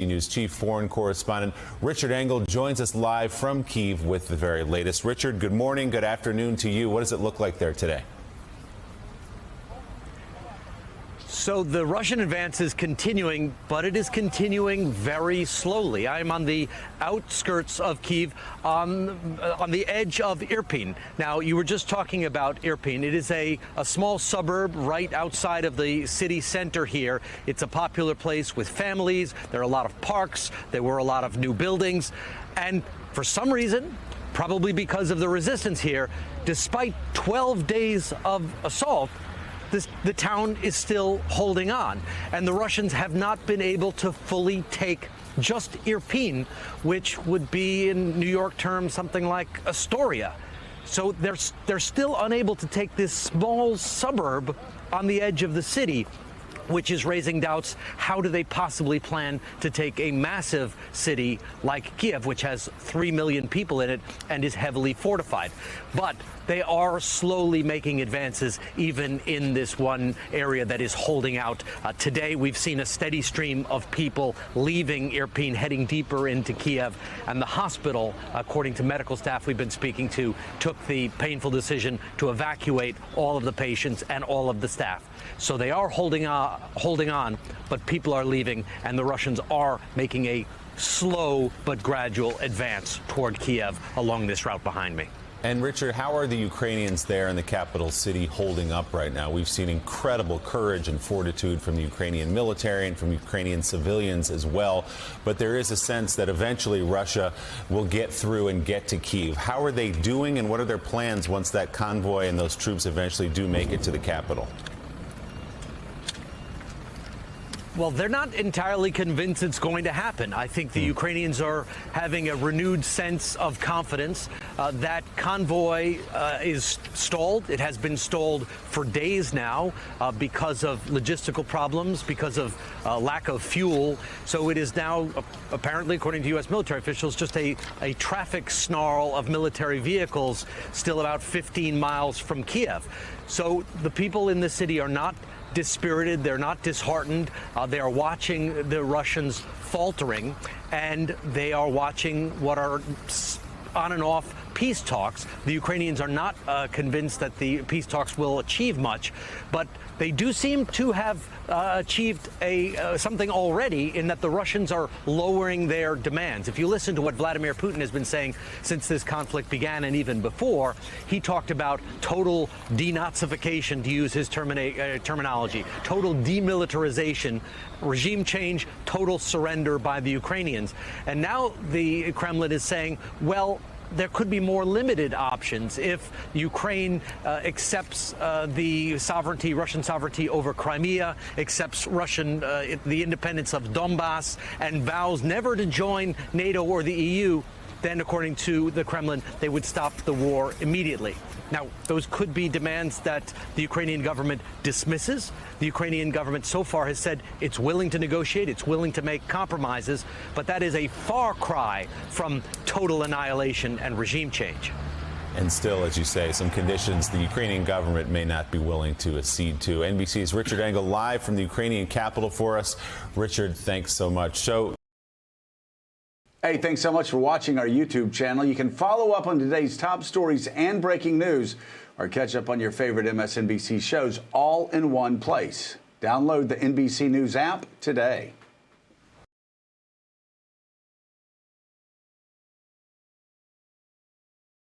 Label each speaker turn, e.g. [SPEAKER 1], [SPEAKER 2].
[SPEAKER 1] News chief foreign correspondent Richard Engel joins us live from Kyiv with the very latest. Richard, good morning, good afternoon to you. What does it look like there today?
[SPEAKER 2] So the Russian advance is continuing, but it is continuing very slowly. I'm on the outskirts of Kyiv, on the edge of Irpin. Now, you were just talking about Irpin. It is a small suburb right outside of the city center here. It's a popular place with families. There are a lot of parks. There were a lot of new buildings. And for some reason, probably because of the resistance here, despite 12 days of assault, the town is still holding on, and the Russians have not been able to fully take just Irpin, which would be in New York terms something like Astoria. So they're still unable to take this small suburb on the edge of the city, which is raising doubts. How do they possibly plan to take a massive city like Kyiv, which has 3 million people in it and is heavily fortified? But they are slowly making advances even in this one area that is holding out. Today, we've seen a steady stream of people leaving Irpin, heading deeper into Kyiv. And the hospital, according to medical staff we've been speaking to, took the painful decision to evacuate all of the patients and all of the staff. So they are holding on, but people are leaving, and the Russians are making a slow but gradual advance toward Kyiv along this route behind me.
[SPEAKER 1] And Richard, how are the Ukrainians there in the capital city holding up right now? We've seen incredible courage and fortitude from the Ukrainian military and from Ukrainian civilians as well. But there is a sense that eventually Russia will get through and get to Kyiv. How are they doing, and what are their plans once that convoy and those troops eventually do make it to the capital?
[SPEAKER 2] Well, they're not entirely convinced it's going to happen. I think the Ukrainians are having a renewed sense of confidence. That convoy is stalled. It has been stalled for days now because of logistical problems, because of lack of fuel. So it is now, apparently, according to U.S. military officials, just a traffic snarl of military vehicles still about 15 miles from Kyiv. So the people in the city are not dispirited, they're not disheartened. They are watching the Russians faltering, and they are watching what are on and off peace talks. The Ukrainians are not convinced that the peace talks will achieve much, but they do seem to have achieved something already, in that the Russians are lowering their demands. If you listen to what Vladimir Putin has been saying since this conflict began and even before, he talked about total denazification, to use his terminology, total demilitarization, regime change, total surrender by the Ukrainians. And now the Kremlin is saying, well, there could be more limited options if Ukraine accepts the Russian sovereignty over Crimea, accepts the independence of Donbass, and vows never to join NATO or the EU. Then, according to the Kremlin, they would stop the war immediately. Now, those could be demands that the Ukrainian government dismisses. The Ukrainian government so far has said it's willing to negotiate, it's willing to make compromises, but that is a far cry from total annihilation and regime change.
[SPEAKER 1] And still, as you say, some conditions the Ukrainian government may not be willing to accede to. NBC's Richard Engel live from the Ukrainian capital for us. Richard, thanks so much.
[SPEAKER 3] Hey, thanks so much for watching our YouTube channel. You can follow up on today's top stories and breaking news, or catch up on your favorite MSNBC shows all in one place. Download the NBC News app today.